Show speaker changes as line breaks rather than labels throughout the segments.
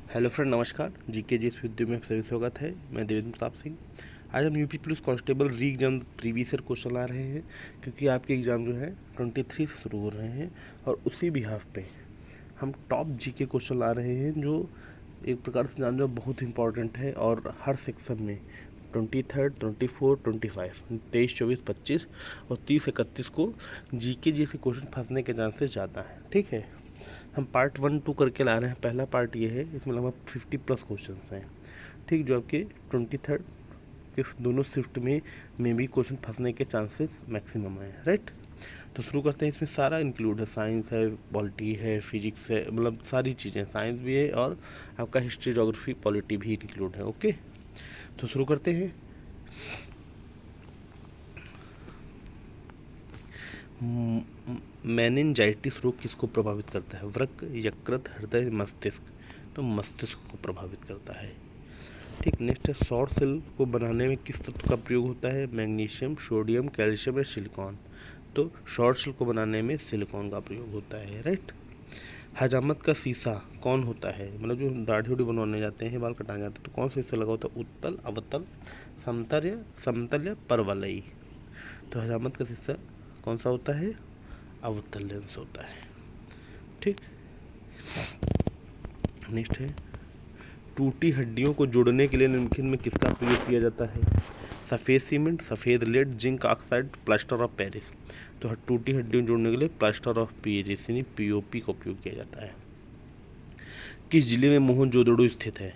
Hello friend, नमस्कार। GK जी इस video में आप सभी स्वागत है। मैं देवेंद्र प्रताप सिंह। आज हम UP police constable re exam previous year question ला रहे हैं, क्योंकि आपके एग्ज़ाम जो है 23 से शुरू हो रहे हैं और उसी बिहाफ पे हम टॉप जीके क्वेश्चन ला रहे हैं, जो एक प्रकार से जान जो बहुत इंपॉर्टेंट है। और हर सेक्शन में 23, 24, 25, 23, 24, 25 और 30, 31 को जीके जी से क्वेश्चन फंसने के चांसेस ज़्यादा हैं। ठीक है, हम पार्ट 1, 2 करके ला रहे हैं। पहला पार्ट ये है, इसमें लगभग 50+ क्वेश्चन हैं। ठीक, जो आपके 23 के दोनों शिफ्ट में भी क्वेश्चन फंसने के चांसेस मैक्सिमम है। राइट, तो शुरू करते हैं। इसमें सारा इंक्लूड है, साइंस है, पॉलिटी है, फिजिक्स है, मतलब सारी चीज़ें। साइंस भी है और आपका हिस्ट्री, जोग्राफी, पॉलिटी भी इंक्लूड है। ओके, तो शुरू करते हैं। मेनिनजाइटिस रोग किसको प्रभावित करता है? वृक्क, यकृत, हृदय, मस्तिष्क? तो मस्तिष्क को प्रभावित करता है। ठीक, नेक्स्ट है, सौर सेल को बनाने में किस तत्व का प्रयोग होता है? मैग्नीशियम, सोडियम, कैल्शियम या सिलिकॉन? तो सौर सेल को बनाने में सिलिकॉन का प्रयोग होता है। राइट, हजामत का शीशा कौन होता है? मतलब जो दाढ़ी उड़ी बनवाने जाते हैं, बाल कटाने जाते हैं, तो कौन सा शीशा लगा होता है? उत्तल, अवतल, समतल या परवलयी? तो हजामत का शीशा कौन सा होता है? अवतल लेंस होता है। ठीक, नेक्स्ट है, टूटी हड्डियों को जोड़ने के लिए निम्नलिखित में किसका प्रयोग किया जाता है? सफ़ेद सीमेंट, सफ़ेद lead, zinc oxide, plaster of Paris? तो टूटी हड्डियों जोड़ने के लिए प्लास्टर ऑफ पेरिस यानी पीओपी का उपयोग किया जाता है। किस जिले में मोहनजोदड़ो स्थित है?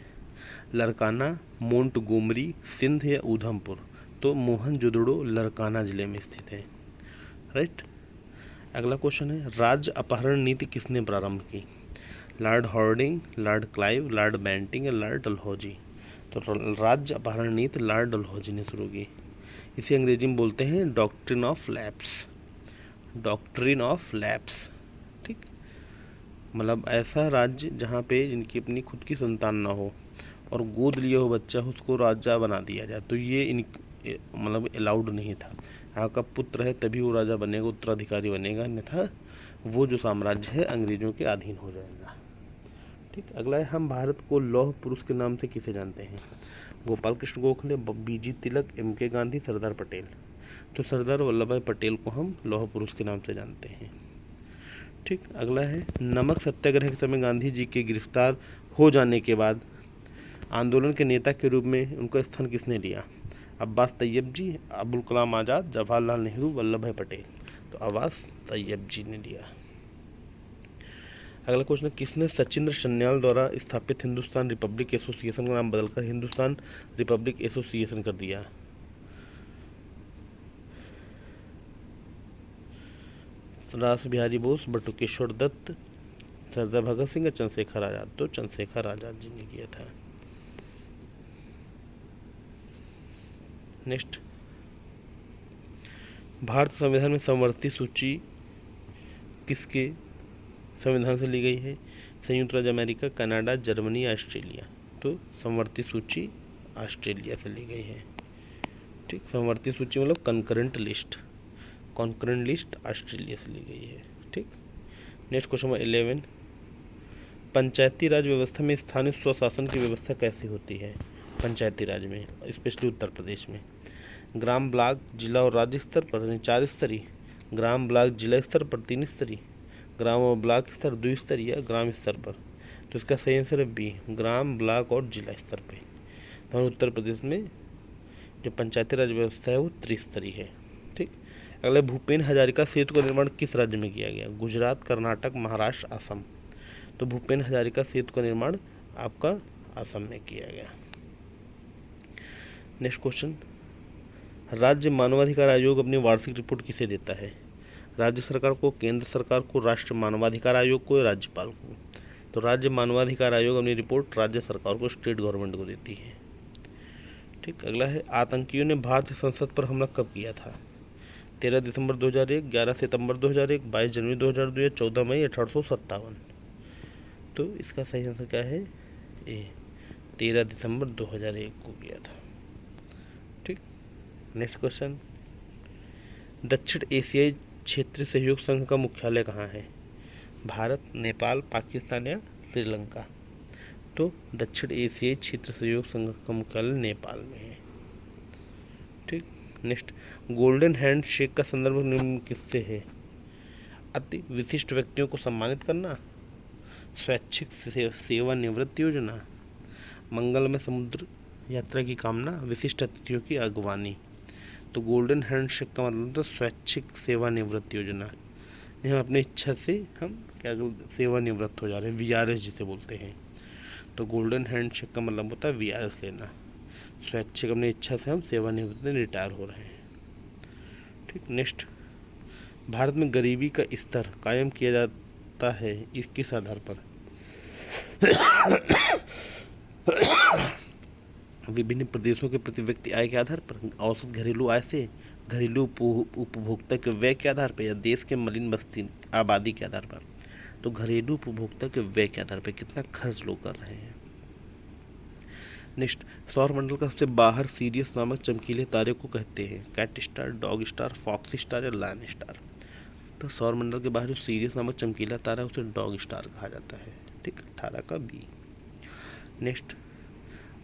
लरकाना, मोंटगोमरी, सिंध या उधमपुर? तो मोहनजोदड़ो लरकाना जिले में स्थित है। राइट, अगला क्वेश्चन है, राज्य अपहरण नीति किसने प्रारंभ की? Lord Hardinge, Lord Clive, Lord Bentinck या लॉर्ड डलहौजी? तो राज्य अपहरण नीति लॉर्ड डलहौजी ने शुरू की। इसे अंग्रेजी में बोलते हैं doctrine of lapse. Doctrine of lapse. ठीक, मतलब ऐसा राज्य जहाँ पे जिनकी अपनी खुद की संतान ना हो और गोद लिए हो बच्चा, उसको राजा बना दिया जाए, तो ये मतलब अलाउड नहीं था। आपका पुत्र है तभी वो राजा बनेगा, उत्तराधिकारी बनेगा, अन्यथा वो जो साम्राज्य है अंग्रेजों के अधीन हो जाएगा। ठीक, अगला है, हम भारत को लौह पुरुष के नाम से किसे जानते हैं? गोपाल कृष्ण गोखले, बीजी तिलक, एम.के. गांधी, सरदार पटेल? तो सरदार वल्लभ भाई पटेल को हम लौह पुरुष के नाम से जानते हैं। ठीक, अगला है, नमक सत्याग्रह के समय गांधी जी के गिरफ्तार हो जाने के बाद आंदोलन के नेता के रूप में उनका स्थान किसने लिया? अब्बास तैयब जी, अबुल कलाम आज़ाद, जवाहरलाल नेहरू, वल्लभ भाई पटेल? तो अब्बास तैयब जी ने लिया। अगला क्वेश्चन है, किसने सचिंद्र सन्याल द्वारा स्थापित हिंदुस्तान रिपब्लिक एसोसिएशन का नाम बदलकर हिंदुस्तान रिपब्लिक एसोसिएशन कर दिया? रास बिहारी बोस, बटुकेश्वर दत्त, सरदार भगत सिंह या चंद्रशेखर आज़ाद? तो चंद्रशेखर आज़ाद जी ने किया था। नेक्स्ट, भारत संविधान में समवर्ती सूची किसके संविधान से ली गई है? संयुक्त राज्य अमेरिका, कनाडा, जर्मनी, ऑस्ट्रेलिया? तो समवर्ती सूची ऑस्ट्रेलिया से ली गई है। ठीक, समवर्ती सूची मतलब concurrent list. Concurrent list Australia से ली गई है। ठीक, नेक्स्ट क्वेश्चन नंबर 11, पंचायती राज व्यवस्था में स्थानीय स्वशासन की व्यवस्था कैसी होती है? पंचायती राज में, स्पेशली उत्तर प्रदेश में, ग्राम, ब्लॉक, जिला और राज्य स्तर पर 4 स्तरीय, ग्राम, ब्लॉक, जिला स्तर पर 3 स्तरीय, ग्राम और ब्लॉक स्तर 2 स्तरीय या ग्राम स्तर पर? तो इसका सही आंसर है बी, ग्राम, ब्लॉक और जिला स्तर पे। तो उत्तर प्रदेश में जो पंचायती राज व्यवस्था है वो त्रिस्तरीय है। ठीक, अगले, भूपेन हजारिका सेतु का निर्माण किस राज्य में किया गया? गुजरात, कर्नाटक, महाराष्ट्र, असम? तो भूपेन हजारिका सेतु का निर्माण आपका असम में किया गया। नेक्स्ट क्वेश्चन, राज्य मानवाधिकार आयोग अपनी वार्षिक रिपोर्ट किसे देता है? राज्य सरकार को, केंद्र सरकार को, राष्ट्रीय मानवाधिकार आयोग को या राज्यपाल को? तो राज्य मानवाधिकार आयोग अपनी रिपोर्ट राज्य सरकार को, स्टेट गवर्नमेंट को देती है। ठीक, अगला है, आतंकियों ने भारतीय संसद पर हमला कब किया था? 13 दिसंबर 2001, 11 सितंबर 2001, 22 जनवरी 2002 या 14 मई 1857? तो इसका सही आंसर क्या है? ए, 13 दिसंबर 2001 को किया था। ठीक, नेक्स्ट क्वेश्चन, दक्षिण एशियाई क्षेत्रीय सहयोग संघ का मुख्यालय कहाँ है? भारत, नेपाल, पाकिस्तान या श्रीलंका? तो दक्षिण एशियाई क्षेत्र सहयोग संघ का मुख्यालय नेपाल में है। ठीक, नेक्स्ट, गोल्डन हैंड शेक का संदर्भ निम्न किससे है? अति विशिष्ट व्यक्तियों को सम्मानित करना, स्वैच्छिक सेवानिवृत्ति योजना, मंगलमय समुद्र यात्रा की कामना, विशिष्ट अतिथियों की अगवानी। तो गोल्डन हैंडशेक का मतलब तो स्वैच्छिक सेवानिवृत्ति योजना, हम अपनी इच्छा से हम क्या सेवानिवृत्त हो जा रहे हैं, वीआरएस जिसे बोलते हैं। तो गोल्डन हैंडशेक का मतलब होता है वीआरएस लेना, स्वैच्छिक अपनी इच्छा से हम सेवानिवृत्त रिटायर हो रहे हैं। ठीक, नेक्स्ट, भारत में गरीबी का स्तर कायम किया जाता है किस आधार पर? विभिन्न प्रदेशों के प्रति व्यक्ति आय के आधार पर, औसत घरेलू आय से, घरेलू उपभोक्ता के व्यय के आधार पर, या देश के मलिन बस्ती आबादी के आधार पर? तो घरेलू उपभोक्ता के व्यय के आधार पर कितना खर्च लोग कर रहे हैं। नेक्स्ट, सौरमंडल का सबसे बाहर सीरियस नामक चमकीले तारे को कहते हैं? Cat star, dog star, foxy star या लायन स्टार? तो सौरमंडल के बाहर जो सीरियस नामक चमकीला तारा है उसे डॉग स्टार कहा जाता है। ठीक, 18 का बी। नेक्स्ट,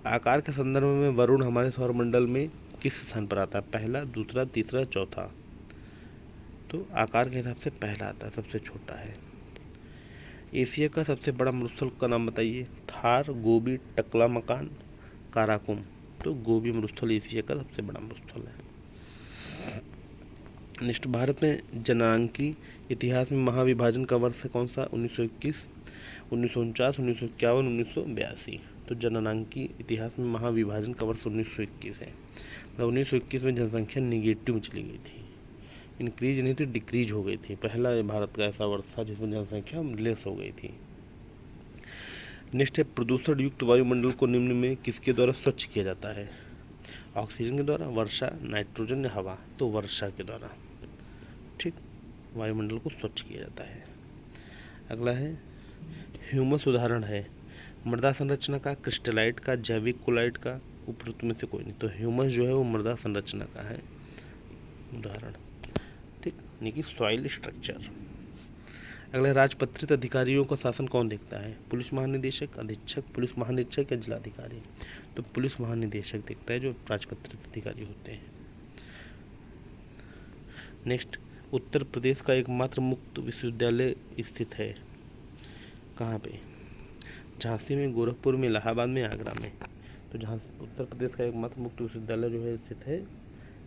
आकार के संदर्भ में वरुण हमारे सौरमंडल में किस स्थान पर आता है? पहला, दूसरा, तीसरा, चौथा? तो आकार के हिसाब से पहला आता है, सबसे छोटा है। एशिया का सबसे बड़ा मरुस्थल का नाम बताइए? थार, गोबी, टकला मकान, काराकुम? तो गोबी मरुस्थल एशिया का सबसे बड़ा मरुस्थल है। नेक्स्ट, भारत में जननांकी इतिहास में महाविभाजन का वर्ष कौन सा? 1921, 1949, 1951, 1982? तो जननांकी इतिहास में महाविभाजन का वर्ष 1921 है। 1921 में जनसंख्या निगेटिव में चली गई थी, इंक्रीज नहीं थी, डिक्रीज हो गई थी। पहला भारत का ऐसा वर्ष था जिसमें जनसंख्या लेस हो गई थी। नेक्स्ट है, प्रदूषण युक्त वायुमंडल को निम्न में किसके द्वारा स्वच्छ किया जाता है? ऑक्सीजन के द्वारा, वर्षा, नाइट्रोजन या हवा? तो वर्षा के द्वारा। ठीक, वायुमंडल को स्वच्छ किया जाता है। अगला है, ह्यूमस उदाहरण है मृदा संरचना का, क्रिस्टलाइट का, जैविक कोलाइट का, उपरोक्त में से कोई नहीं? तो ह्यूमस जो है वो मृदा संरचना का है उदाहरण। ठीक, यानी कि सॉइल स्ट्रक्चर। अगला, राजपत्रित अधिकारियों का शासन कौन देखता है? पुलिस महानिदेशक, अधीक्षक, पुलिस महानिरीक्षक या जिलाधिकारी? तो पुलिस महानिदेशक देखता है, जो राजपत्रित अधिकारी होते हैं। नेक्स्ट, उत्तर प्रदेश का एकमात्र मुक्त विश्वविद्यालय स्थित है कहाँ पे? झांसी में, गोरखपुर में, इलाहाबाद में, आगरा में? तो झांसी उत्तर प्रदेश का एकमात्र मुक्त विश्वविद्यालय जो है स्थित है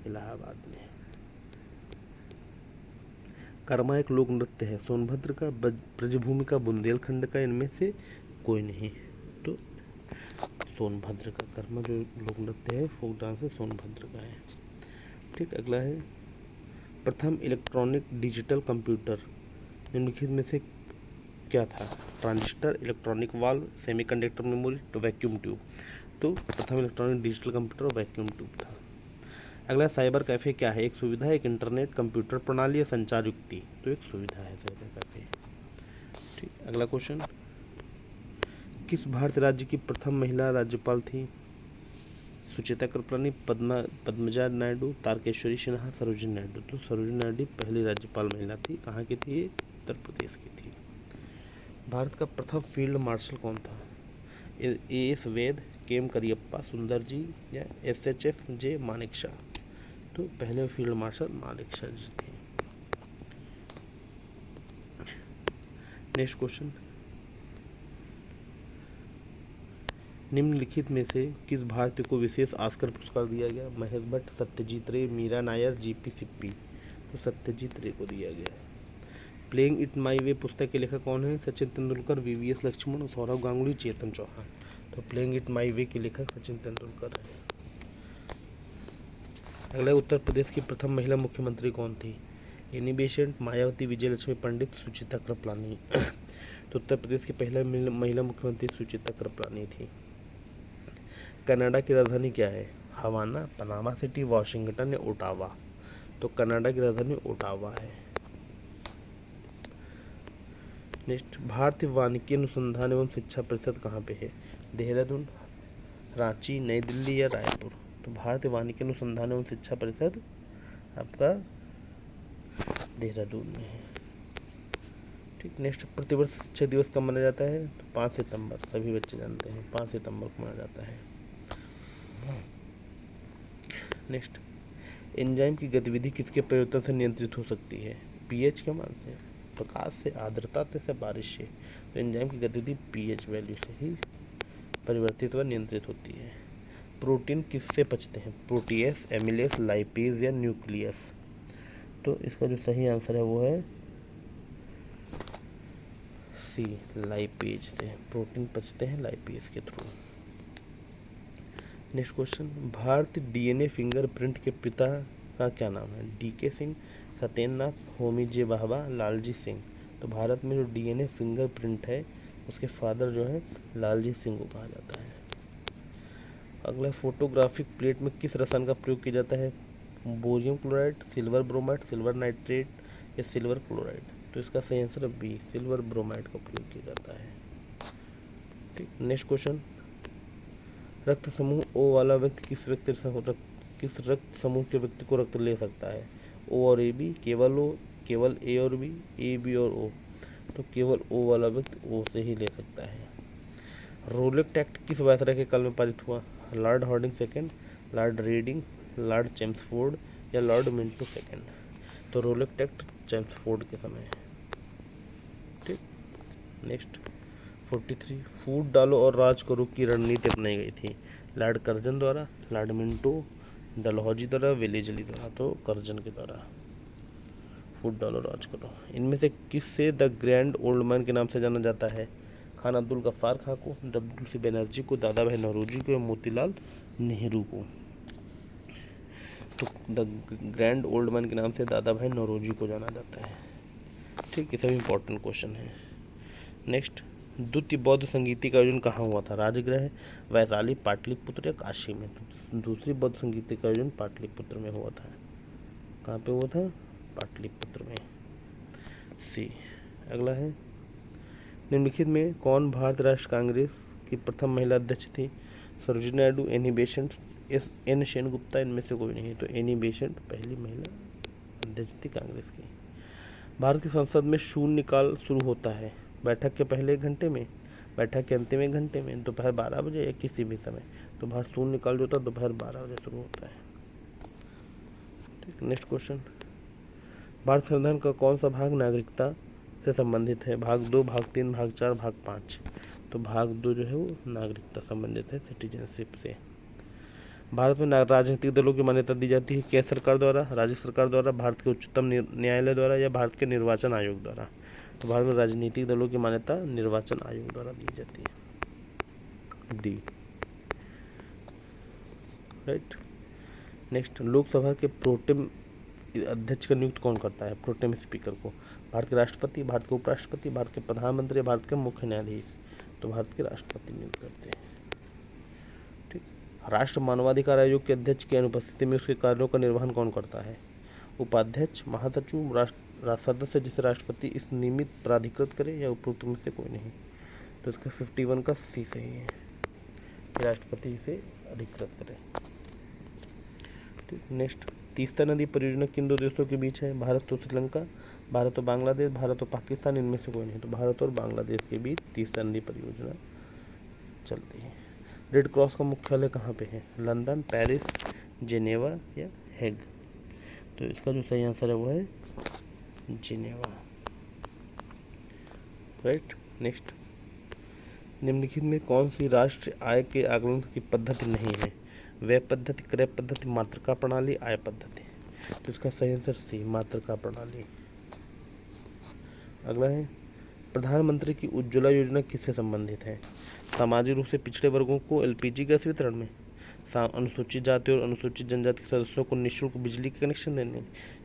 इलाहाबाद में। कर्मा एक लोक नृत्य है, सोनभद्र का, ब्रजभूमि का, बुंदेलखंड का, इनमें से कोई नहीं? तो सोनभद्र का कर्मा जो लोक नृत्य है, फोक डांस है, सोनभद्र का है। ठीक, अगला है, प्रथम इलेक्ट्रॉनिक डिजिटल कंप्यूटर निम्नलिखित में से क्या था? Transistor, electronic valve, semiconductor memory, तो वैक्यूम ट्यूब? तो प्रथम इलेक्ट्रॉनिक डिजिटल कंप्यूटर और वैक्यूम ट्यूब था। अगला, साइबर कैफ़े क्या है? एक सुविधा, एक इंटरनेट कंप्यूटर प्रणाली या संचार युक्ति? तो एक सुविधा है साइबर कैफ़े। ठीक, अगला क्वेश्चन, किस भारतीय राज्य की प्रथम महिला राज्यपाल थी? सुचेता कृपलानी, पद्मजा नायडू, तारकेश्वरी सिन्हा, सरोजिनी नायडू? तो सरोजिनी नायडू पहली राज्यपाल महिला थी। कहाँ की थी? उत्तर प्रदेश की थी। भारत का प्रथम फील्ड मार्शल कौन था? एएस वैद, केएम करियप्पा, सुंदर जी या एसएचएफ जे मानेकशॉ? तो पहले फील्ड मार्शल मानेकशॉ जी थे। नेक्स्ट क्वेश्चन, निम्नलिखित में से किस भारतीय को विशेष ऑस्कर पुरस्कार दिया गया? महेश भट्ट, सत्यजीत रे, मीरा नायर, जीपी सिप्पी? तो सत्यजीत रे को दिया गया। प्लेइंग इट माई वे पुस्तक के लेखक कौन है? सचिन तेंदुलकर, वीवीएस लक्ष्मण, सौरव गांगुली, चेतन चौहान? तो प्लेइंग इट माई वे के लेखक सचिन तेंदुलकर है। अगला, उत्तर प्रदेश की प्रथम महिला मुख्यमंत्री कौन थी? एनी बेसेंट, मायावती, विजयलक्ष्मी पंडित, सुचिता कृपलानी? तो उत्तर प्रदेश की पहला महिला मुख्यमंत्री सुचिता कृपलानी थी। कनाडा की राजधानी क्या है? हवाना, पनामा सिटी, वाशिंगटन या ओटावा? तो कनाडा की राजधानी ओटावा है। नेक्स्ट, भारतीय वानिकी अनुसंधान एवं शिक्षा परिषद कहाँ पे है? देहरादून, रांची, नई दिल्ली या रायपुर? तो भारतीय वानिकी अनुसंधान एवं शिक्षा परिषद आपका देहरादून में है। ठीक, नेक्स्ट, प्रतिवर्ष 6 दिवस कब मनाया जाता है? तो 5 सितंबर, सभी बच्चे जानते हैं 5 सितंबर को मनाया जाता है। नेक्स्ट, एंजाइम की गतिविधि किसके परिवर्तन से नियंत्रित हो सकती है? पीएच के मान से, प्रकाश से, आर्द्रता से, बारिश से। तो एंजाइम की गतिविधि पीएच वैल्यू से ही परिवर्तित व नियंत्रित होती है। प्रोटीन किससे पचते हैं? प्रोटीएस, एमिलेस, लाइपेज या न्यूक्लियस। तो इसका जो सही आंसर है वो है सी, लाइपेज से। प्रोटीन पचते हैं लाइपेज के थ्रू। नेक्स्ट क्वेश्चन, भारतीय डीएनए फिंगरप्रिंट के पिता का क्या नाम है? डीके सिंह, सत्येंद्रनाथ, होमी जे भाभा, लालजी सिंह। तो भारत में जो डीएनए फिंगरप्रिंट है उसके फादर जो है लालजी सिंह को कहा जाता है। अगला, फोटोग्राफिक प्लेट में किस रसायन का प्रयोग किया जाता है? Bohrium chloride, silver bromide, silver nitrate या सिल्वर क्लोराइड। तो इसका सही आंसर है बी, सिल्वर ब्रोमाइड का प्रयोग किया जाता है। ठीक, नेक्स्ट क्वेश्चन, रक्त समूह ओ वाला व्यक्ति किस रक्त समूह के व्यक्ति को रक्त ले सकता है? ओ और ए बी, केवल ओ, केवल ए और बी, ए बी और ओ। तो केवल ओ वाला व्यक्ति ओ से ही ले सकता है। रोलेट एक्ट किस वायसराय के काल में पारित हुआ? Lord Harding second, Lord Reading, Lord Chelmsford या लॉर्ड मिंटो सेकेंड। तो रोलेट एक्ट चेम्सफोर्ड के समय। ठीक, नेक्स्ट 43, फूट डालो और राज करो की रणनीति अपनाई गई थी? लॉर्ड कर्जन द्वारा, लॉर्ड मिंटो, डलहौजी द्वारा, वेलेजली द्वारा। तो कर्जन के द्वारा, फूट डालो राज करो। इनमें से किससे द ग्रैंड ओल्ड मैन के नाम से जाना जाता है? खान अब्दुल गफ्फार खां को, डब्ल्यू सी बनर्जी को, दादा भाई नौरोजी को या मोतीलाल नेहरू को। तो द ग्रैंड ओल्ड मैन के नाम से दादा भाई नौरोजी को जाना जाता है। ठीक, ये सभी इंपॉर्टेंट क्वेश्चन है। नेक्स्ट, द्वितीय बौद्ध संगीति का आयोजन कहाँ हुआ था? राजगृह, वैशाली, पाटलिपुत्र या काशी में। तो दूसरी बौद्ध संगीति का आयोजन पाटलिपुत्र में हुआ था। कहाँ पे हुआ था? पाटलिपुत्र में। सी। अगला है, निम्नलिखित में कौन भारतीय राष्ट्र कांग्रेस की प्रथम महिला अध्यक्ष थी? सरोजिनी नायडू, एनी बेसेंट, एन सेनगुप्ता, इनमें से कोई नहीं। तो एनी बेसेंट पहली महिला अध्यक्ष थी कांग्रेस की। भारत की संसद में शून्यकाल शुरू होता है बैठक के पहले 1 घंटे में, बैठक के अंतिम 1 घंटे में, दोपहर 12 बजे या किसी भी समय। तो भारत शून्यकाल जो होता है दोपहर 12 बजे शुरू होता है। ठीक, नेक्स्ट क्वेश्चन, भारत संविधान का कौन सा भाग नागरिकता से संबंधित है? भाग 2, भाग 3, भाग 4, भाग 5। तो भाग 2 जो है वो नागरिकता संबंधित है, सिटीजनशिप से। भारत में राजनीतिक दलों की मान्यता दी जाती है केंद्र सरकार द्वारा, राज्य सरकार द्वारा, भारत के उच्चतम न्यायालय द्वारा या भारत के निर्वाचन आयोग द्वारा। तो भारत में राजनीतिक दलों की मान्यता निर्वाचन आयोग द्वारा दी जाती है, डी। राइट, नेक्स्ट, लोकसभा के प्रोटेम अध्यक्ष का नियुक्त कौन करता है? प्रोटेम स्पीकर को भारत के राष्ट्रपति, भारत के उपराष्ट्रपति, भारत के प्रधानमंत्री, भारत के मुख्य न्यायाधीश। तो भारत के राष्ट्रपति नियुक्त करते हैं। ठीक, राष्ट्र मानवाधिकार आयोग के अध्यक्ष की अनुपस्थिति में उसके कार्यों का निर्वहन कौन करता है? उपाध्यक्ष, महासचिव, राष्ट्र सदस्य जिसे राष्ट्रपति इस नियमित प्राधिकृत करे या उपरोक्त में से कोई नहीं। तो इसका 51 का सी सही है कि राष्ट्रपति इसे अधिकृत करे। ठीक, नेक्स्ट, तीस्ता नदी परियोजना किन 2 देशों के बीच है? भारत और श्रीलंका, भारत और बांग्लादेश, भारत और पाकिस्तान, इनमें से कोई नहीं। तो भारत और बांग्लादेश के बीच तीस्ता नदी परियोजना चलती है। रेड क्रॉस का मुख्यालय कहाँ पे है? लंदन, पेरिस, जेनेवा या हेग। तो इसका जो सही आंसर है वो है जिनेवा। राइट, नेक्स्ट, निम्नलिखित में कौन सी राष्ट्रीय आय के आकलन की पद्धति नहीं है? व्यय पद्धति, क्रय पद्धति, मातृका प्रणाली, आय पद्धति। तो इसका सही आंसर सी, मातृका प्रणाली। अगला है, प्रधानमंत्री की उज्ज्वला योजना किससे संबंधित है? सामाजिक रूप से पिछड़े वर्गों को एलपीजी गैस वितरण में, अनुसूचित जाति और अनुसूचित जनजाति के सदस्यों को निःशुल्क बिजली के कनेक्शन देने,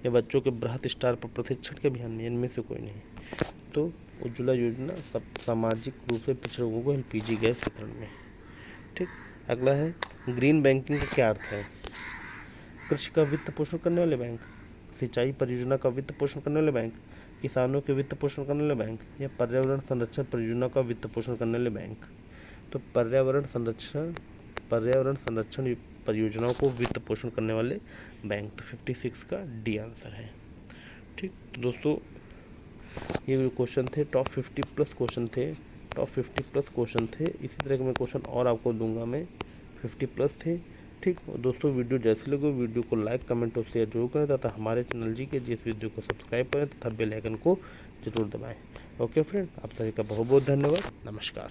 या बच्चों के बृहत स्टार पर प्रशिक्षण के अभियान में, इनमें से कोई नहीं। तो उज्ज्वला योजना सब सामाजिक रूप से पिछड़े लोगों को एलपीजी गैस वितरण में। ठीक, अगला है, ग्रीन बैंकिंग का क्या अर्थ है? कृषि का वित्त पोषण करने वाले बैंक, सिंचाई परियोजना का वित्त पोषण करने वाले बैंक, किसानों के वित्त पोषण करने वाले बैंक, या पर्यावरण संरक्षण परियोजना का वित्त पोषण करने वाले बैंक। तो पर्यावरण संरक्षण परियोजनाओं को वित्त पोषण करने वाले बैंक। तो 56 का डी आंसर है। ठीक, तो दोस्तों ये जो क्वेश्चन थे टॉप 50 प्लस क्वेश्चन थे, टॉप 50 प्लस क्वेश्चन थे। इसी तरह के मैं क्वेश्चन और आपको दूंगा मैं, 50 प्लस थे। ठीक दोस्तों, वीडियो जैसे लगे वीडियो को लाइक कमेंट और शेयर जरूर करें तथा हमारे चैनल जी के जिस वीडियो को सब्सक्राइब करें तथा बेल आइकन को जरूर दबाएं। ओके फ्रेंड, आप सभी का बहुत बहुत धन्यवाद। नमस्कार।